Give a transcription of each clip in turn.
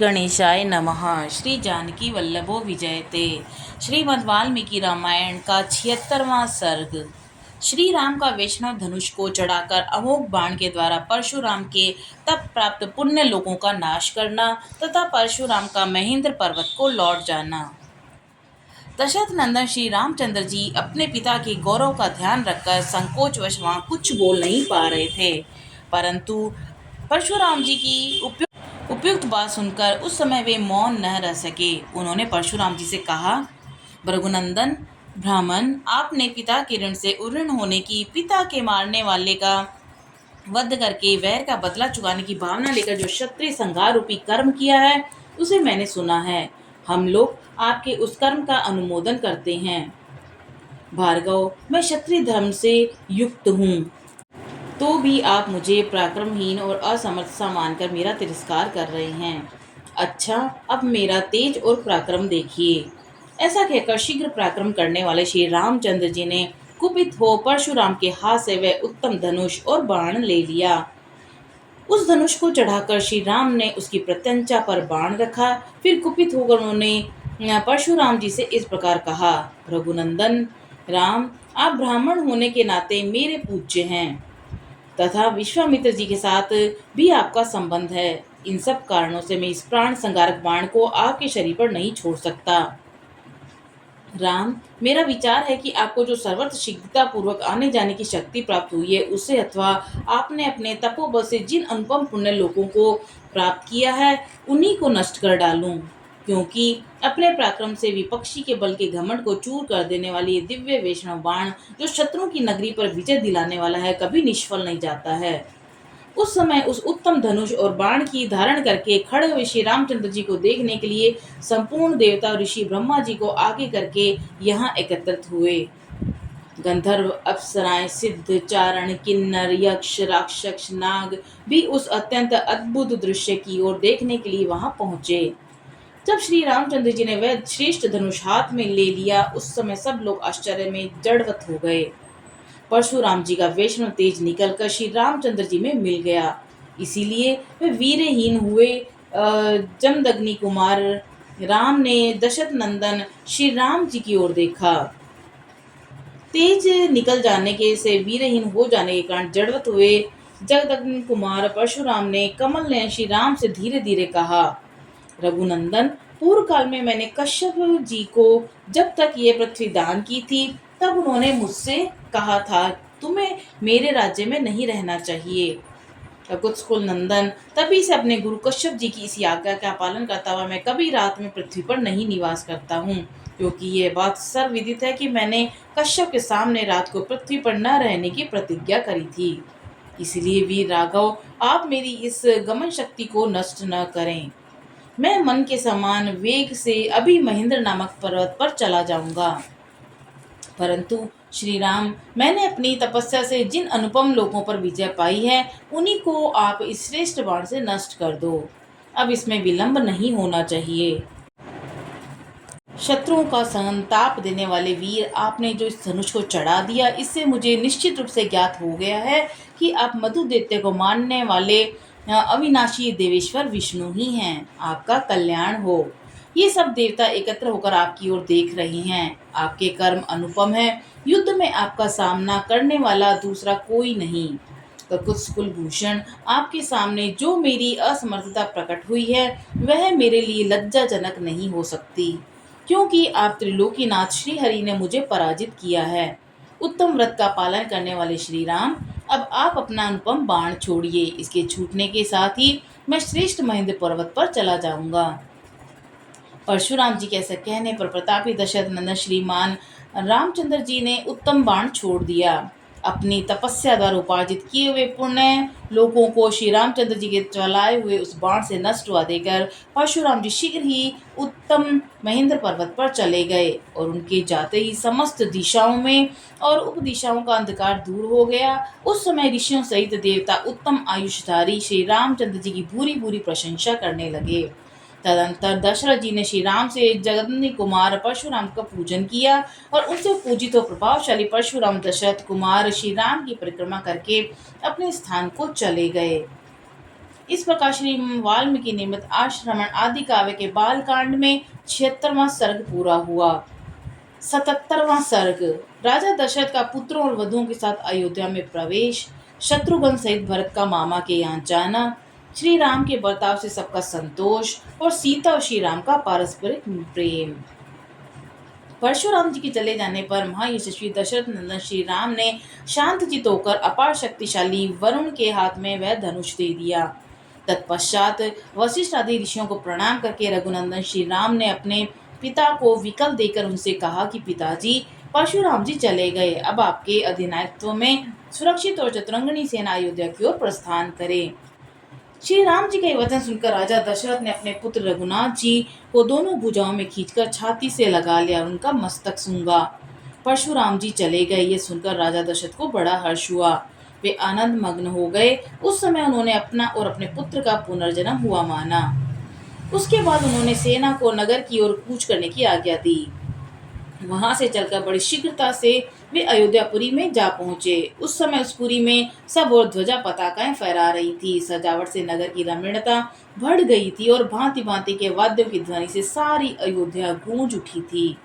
गणेशाय नमः। श्री जानकी वल्लभो विजयते। श्रीमद् वाल्मीकि रामायण का 76वां सर्ग। श्री राम का वैष्णव धनुष को चढ़ाकर अमोघ बाण के द्वारा परशुराम के तप प्राप्त पुण्य लोगों का नाश करना तथा परशुराम का महेंद्र पर्वत को लौट जाना। दशरथ नंदन श्री रामचंद्र जी अपने पिता के गौरव का ध्यान रखकर संकोचवश वहां कुछ बोल नहीं पा रहे थे, परंतु परशुराम जी की उपयुक्त बात सुनकर उस समय वे मौन न रह सके। उन्होंने परशुराम जी से कहा, भृगुनंदन ब्राह्मण, आपने पिता के ऋण से उऋण होने की, पिता के मारने वाले का वध करके वैर का बदला चुकाने की भावना लेकर जो क्षत्रिय संहार रूपी कर्म किया है, उसे मैंने सुना है। हम लोग आपके उस कर्म का अनुमोदन करते हैं। भार्गव, मैं क्षत्रिय धर्म से युक्त हूँ, तो भी आप मुझे पराक्रमहीन और असमर्थ सा मानकर मेरा तिरस्कार कर रहे हैं। अच्छा, अब मेरा तेज और पराक्रम देखिए। ऐसा कहकर शीघ्र पराक्रम करने वाले श्री रामचंद्र जी ने कुपित हो परशुराम के हाथ से वह उत्तम धनुष और बाण ले लिया। उस धनुष को चढ़ाकर श्री राम ने उसकी प्रत्यंचा पर बाण रखा। फिर कुपित होकर उन्होंने परशुराम जी से इस प्रकार कहा, रघुनंदन राम, आप ब्राह्मण होने के नाते मेरे पूज्य हैं तथा विश्वामित्र जी के साथ भी आपका संबंध है। इन सब कारणों से मैं इस प्राण संहारक बाण को आपके शरीर पर नहीं छोड़ सकता। राम, मेरा विचार है कि आपको जो सर्वत्र शीघ्रता पूर्वक आने जाने की शक्ति प्राप्त हुई है, उससे अथवा आपने अपने तपोबल से जिन अनुपम पुण्य लोगों को प्राप्त किया है, उन्हीं को नष्ट कर डालूं, क्योंकि अपने पराक्रम से विपक्षी के बल के घमंड को चूर कर देने वाली ये दिव्य वैष्णव बाण जो शत्रुओं की नगरी पर विजय दिलाने वाला है, कभी निष्फल नहीं जाता है। उस समय उस उत्तम धनुष और बाण की धारण करके खड़े हुए श्री रामचंद्र जी को देखने के लिए संपूर्ण देवता और ऋषि ब्रह्मा जी को आगे करके यहाँ एकत्रित हुए। गंधर्व, अप्सराएं, सिद्ध, चारण, किन्नर, यक्ष, राक्षस, नाग भी उस अत्यंत अद्भुत दृश्य की ओर देखने के लिए वहां पहुंचे। जब श्री रामचंद्र जी ने वह श्रेष्ठ धनुष हाथ में ले लिया, उस समय सब लोग आश्चर्य में जड़वत हो गए। परशुराम जी का वैष्णव तेज निकलकर श्री रामचंद्र जी में मिल गया, इसीलिए वे वीरहीन हुए। जमदग्नि कुमार राम ने दशरथ नंदन श्री राम जी की ओर देखा। तेज निकल जाने के से वीरहीन हो जाने के कारण जड़वत हुए जमदग्नि कुमार परशुराम ने कमल ने श्री राम से धीरे धीरे कहा, रघुनंदन, पूर्व काल में मैंने कश्यप जी को जब तक ये पृथ्वी दान की थी, तब उन्होंने मुझसे कहा था, तुम्हें मेरे राज्य में नहीं रहना चाहिए। कुत्सकुल नंदन, तभी से अपने गुरु कश्यप जी की इसी आज्ञा का पालन करता हुआ मैं कभी रात में पृथ्वी पर नहीं निवास करता हूँ, क्योंकि ये बात सर्वविदित है कि मैंने कश्यप के सामने रात को पृथ्वी पर न रहने की प्रतिज्ञा करी थी। इसलिए वीर राघव, आप मेरी इस गमन शक्ति को नष्ट न करें। मैं मन के समान वेग से अभी महेंद्र नामक पर्वत पर चला जाऊंगा। परंतु श्री राम, मैंने अपनी तपस्या से जिन अनुपम लोगों पर विजय पाई है, उन्हीं को आप इस श्रेष्ठ बाण से नष्ट कर दो। अब इसमें विलंब नहीं होना चाहिए। शत्रुओं का संताप देने वाले वीर, आपने जो इस धनुष को चढ़ा दिया, इससे मुझे निश्चित रूप से ज्ञात हो गया है कि आप मधु दैत्य को मारने वाले अविनाशी देवेश्वर विष्णु ही हैं। आपका कल्याण हो। ये सब देवता एकत्र होकर आपकी ओर देख रहे हैं। आपके कर्म अनुपम है। युद्ध में आपका सामना करने वाला दूसरा कोई नहीं। कुत्सकुल भूषण, आपके सामने जो मेरी असमर्थता प्रकट हुई है, वह मेरे लिए लज्जाजनक नहीं हो सकती, क्योंकि आप त्रिलोकीनाथ श्री हरि ने मुझे पराजित किया है। उत्तम व्रत का पालन करने वाले श्री राम, अब आप अपना अनुपम बाण छोड़िए। इसके छूटने के साथ ही मैं श्रेष्ठ महेंद्र पर्वत पर चला जाऊंगा। परशुराम जी के ऐसे कहने पर प्रतापी दशरथ नंदन श्रीमान रामचंद्र जी ने उत्तम बाण छोड़ दिया। अपनी तपस्या द्वारा उपार्जित किए हुए पुण्य लोगों को श्री रामचंद्र जी के चलाए हुए उस बाण से नष्ट हुआ देकर परशुराम जी शीघ्र ही उत्तम महेंद्र पर्वत पर चले गए, और उनके जाते ही समस्त दिशाओं में और उपदिशाओं का अंधकार दूर हो गया। उस समय ऋषियों सहित देवता उत्तम आयुषधारी श्री रामचंद्र जी की भूरी भूरी प्रशंसा करने लगे। तदंतर दशरथ जी ने श्री राम से जगदग्नि कुमार परशुराम का पूजन किया, और उनसे पूजित और प्रभावशाली परशुराम दशरथ कुमार श्री राम की परिक्रमा करके अपने स्थान को चले गए। इस प्रकार श्री वाल्मीकि निमित्त आश्रमण आदि काव्य के बालकांड में 76वां सर्ग पूरा हुआ। 77वां सर्ग। राजा दशरथ का पुत्रों और वधुओं के साथ अयोध्या में प्रवेश, शत्रुघ्न सहित भरत का मामा के यहाँ जाना, श्री राम के बर्ताव से सबका संतोष और सीता और श्री राम का पारस्परिक प्रेम। परशुराम जी के चले जाने पर महायशस्वी दशरथ नंदन श्री राम ने शांत चित होकर अपार शक्तिशाली वरुण के हाथ में वह धनुष दे दिया। तत्पश्चात वशिष्ठ आदि ऋषियों को प्रणाम करके रघुनंदन श्री राम ने अपने पिता को विकल्प देकर उनसे कहा कि पिताजी, परशुराम जी चले गए, अब आपके अधिनायकत्व में सुरक्षित और चतुरंगनी सेना अयोध्या की ओर प्रस्थान करे। श्री राम जी के वचन सुनकर राजा दशरथ ने अपने पुत्र रघुनाथ जी को दोनों भुजाओं में खींचकर छाती से लगा लिया और उनका मस्तक सूंघा। परशुराम जी चले गए, ये सुनकर राजा दशरथ को बड़ा हर्ष हुआ। वे आनंद मग्न हो गए। उस समय उन्होंने अपना और अपने पुत्र का पुनर्जन्म हुआ माना। उसके बाद उन्होंने सेना को नगर की ओर कूच करने की आज्ञा दी। वहां से चलकर बड़ी शीघ्रता से वे अयोध्यापुरी में जा पहुंचे। उस समय उस पुरी में सब और ध्वजा पताकाएं फहरा रही थी। सजावट से नगर की रमणीयता बढ़ गई थी और भांति भांति के वाद्यों की ध्वनि से सारी अयोध्या गूंज उठी थी।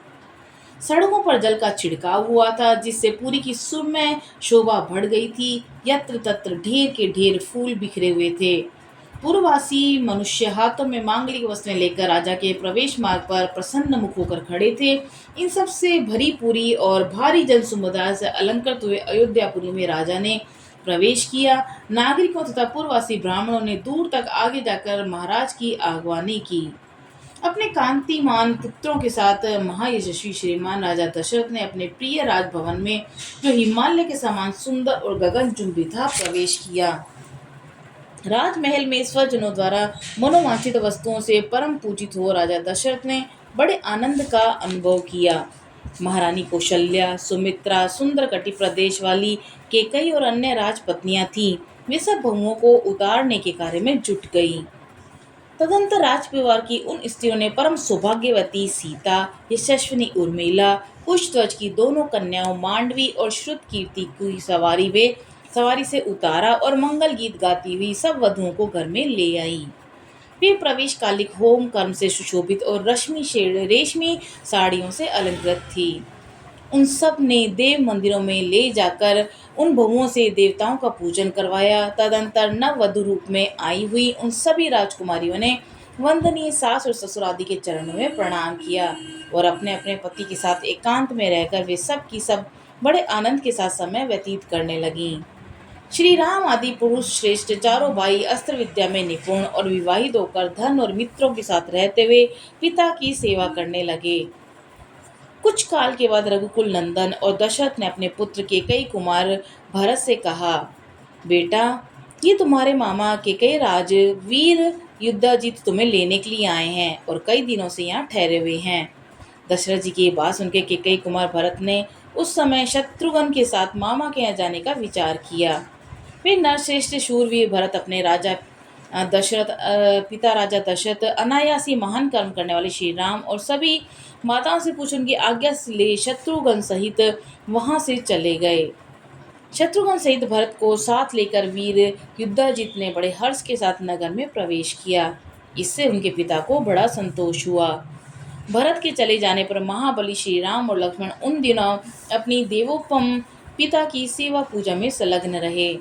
सड़कों पर जल का छिड़काव हुआ था, जिससे पुरी की सुरमय शोभा बढ़ गई थी। यत्र तत्र ढेर के ढेर फूल बिखरे हुए थे। पूर्ववासी मनुष्य हाथों में मांगलिक वस्तुएं लेकर राजा के प्रवेश मार्ग पर प्रसन्न मुख होकर खड़े थे। इन सब से भरी पूरी और भारी जन समुदाय से अलंकृत हुए अयोध्यापुरी में राजा ने प्रवेश किया। नागरिकों तथा पूर्ववासी ब्राह्मणों ने दूर तक आगे जाकर महाराज की आगवानी की। अपने कांतिमान पुत्रों के साथ महायशस्वी श्रीमान राजा दशरथ ने अपने प्रिय राजभवन में, जो हिमालय के समान सुंदर और गगनचुंबी था, प्रवेश किया। राजमहल में स्वजनों द्वारा मनोवांछित वस्तुओं से परम पूजित हो राजा दशरथ ने बड़े आनंद का अनुभव किया। महारानी कौशल्या, सुमित्रा, सुंदर कटि प्रदेश वाली केकई और अन्य राजपत्नियां थीं। वे सब बहुओं को उतारने के कार्य में जुट गईं। तदंतर राजपरिवार की उन स्त्रियों ने परम सौभाग्यवती सीता, यशस्विनी उर्मिला, कुशध्वज की दोनों कन्याओं मांडवी और श्रुतकीर्ति की सवारी से उतारा और मंगल गीत गाती हुई सब वधुओं को घर में ले आई। वे प्रवेश कालिक होम कर्म से सुशोभित और रेशमी साड़ियों से अलंकृत थी। उन सब ने देव मंदिरों में ले जाकर उन बहुओं से देवताओं का पूजन करवाया। तदंतर नव वधु रूप में आई हुई उन सभी राजकुमारियों ने वंदनीय सास और ससुर आदि के चरणों में प्रणाम किया और अपने अपने पति के साथ एकांत में रहकर वे सब की सब बड़े आनंद के साथ समय व्यतीत करने लगीं। श्री राम आदि पुरुष श्रेष्ठ चारों भाई अस्त्र विद्या में निपुण और विवाहित होकर धन और मित्रों के साथ रहते हुए पिता की सेवा करने लगे। कुछ काल के बाद रघुकुल नंदन और दशरथ ने अपने पुत्र केकई कुमार भरत से कहा, बेटा, ये तुम्हारे मामा केकई राज वीर युद्धाजित तुम्हें लेने के लिए आए हैं और कई दिनों से यहाँ ठहरे हुए हैं। दशरथ जी की बात सुनकर केकई कुमार भरत ने उस समय शत्रुघ्न के साथ मामा के यहाँ जाने का विचार किया। वे नरश्रेष्ठ शूरवीर भरत अपने पिता राजा दशरथ, अनायासी महान कर्म करने वाले श्री राम और सभी माताओं से पूछ उनकी आज्ञा से ले शत्रुघ्न सहित वहां से चले गए। शत्रुघ्न सहित भरत को साथ लेकर वीर युद्धाजित ने बड़े हर्ष के साथ नगर में प्रवेश किया। इससे उनके पिता को बड़ा संतोष हुआ। भरत के चले जाने पर महाबली श्री राम और लक्ष्मण उन दिनों अपनी देवोपम पिता की सेवा पूजा में संलग्न रहे।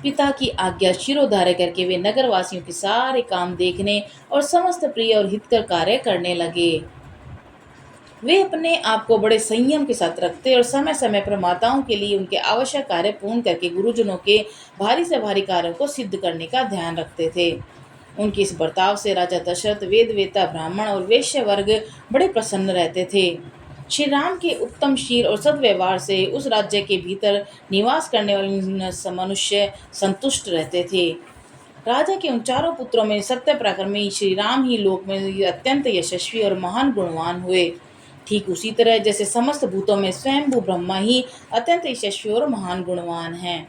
पिता की आज्ञा शिरोधार्य करके वे नगर वासियों के सारे काम देखने और समस्त प्रिय और हितकर कार्य करने लगे। वे अपने आप को बड़े संयम के साथ रखते और समय समय पर माताओं के लिए उनके आवश्यक कार्य पूर्ण करके गुरुजनों के भारी से भारी कार्यों को सिद्ध करने का ध्यान रखते थे। उनके इस बर्ताव से राजा दशरथ, वेदवेता ब्राह्मण और वैश्य वर्ग बड़े प्रसन्न रहते थे। श्री राम के उत्तम शील और सद्व्यवहार से उस राज्य के भीतर निवास करने वाले मनुष्य संतुष्ट रहते थे। राजा के उन चारों पुत्रों में सत्य पराक्रमी श्री राम ही लोक में अत्यंत यशस्वी और महान गुणवान हुए। ठीक उसी तरह जैसे समस्त भूतों में स्वयंभू ब्रह्मा ही अत्यंत यशस्वी और महान गुणवान हैं।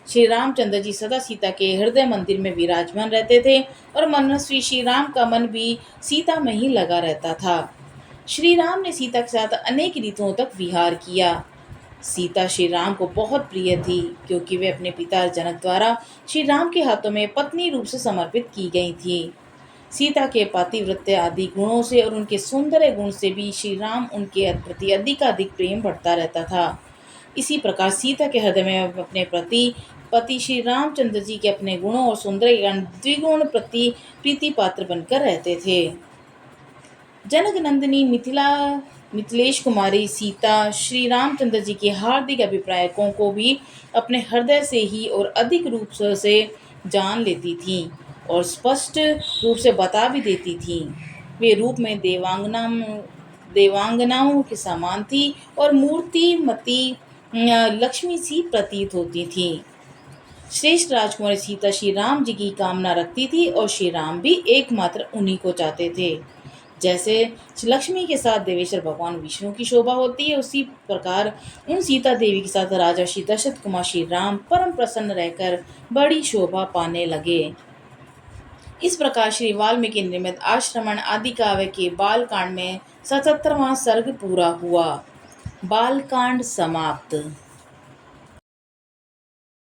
श्री रामचंद्र जी सदा सीता के हृदय मंदिर में विराजमान रहते थे और मनस्वी श्री राम का मन भी सीता में ही लगा रहता था। श्री राम ने सीता के साथ अनेक ऋतुओं तक विहार किया। सीता श्री राम को बहुत प्रिय थी क्योंकि वे अपने पिता जनक द्वारा श्री राम के हाथों में पत्नी रूप से समर्पित की गई थी। सीता के पातिव्रत्य आदि गुणों से और उनके सौंदर्य गुण से भी श्री राम उनके प्रति अधिकाधिक प्रेम बढ़ता रहता था। इसी प्रकार सीता के हृदय में अपने प्रति पति श्री रामचंद्र जी के अपने गुणों और सौंदर्य के द्विगुण प्रति प्रीति पात्र बनकर रहते थे। जनक नंदिनी मिथिलेश कुमारी सीता श्री रामचंद्र जी के हार्दिक अभिप्रायकों को भी अपने हृदय से ही और अधिक रूप से जान लेती थी और स्पष्ट रूप से बता भी देती थी। वे रूप में देवांगनाओं के समान थी और मूर्तिमती लक्ष्मी सी प्रतीत होती थी। श्रेष्ठ राजकुमारी सीता श्री राम जी की कामना रखती थी और श्री राम भी एकमात्र उन्हीं को चाहते थे। जैसे लक्ष्मी के साथ देवेश्वर भगवान विष्णु की शोभा होती है, उसी प्रकार उन सीता देवी के साथ राजा श्री दशरथ कुमार श्री राम परम प्रसन्न रहकर बड़ी शोभा पाने लगे। इस प्रकार श्री वाल्मीकि निर्मित आश्रमण आदि काव्य के बालकांड में 77वां सर्ग पूरा हुआ। बालकांड समाप्त।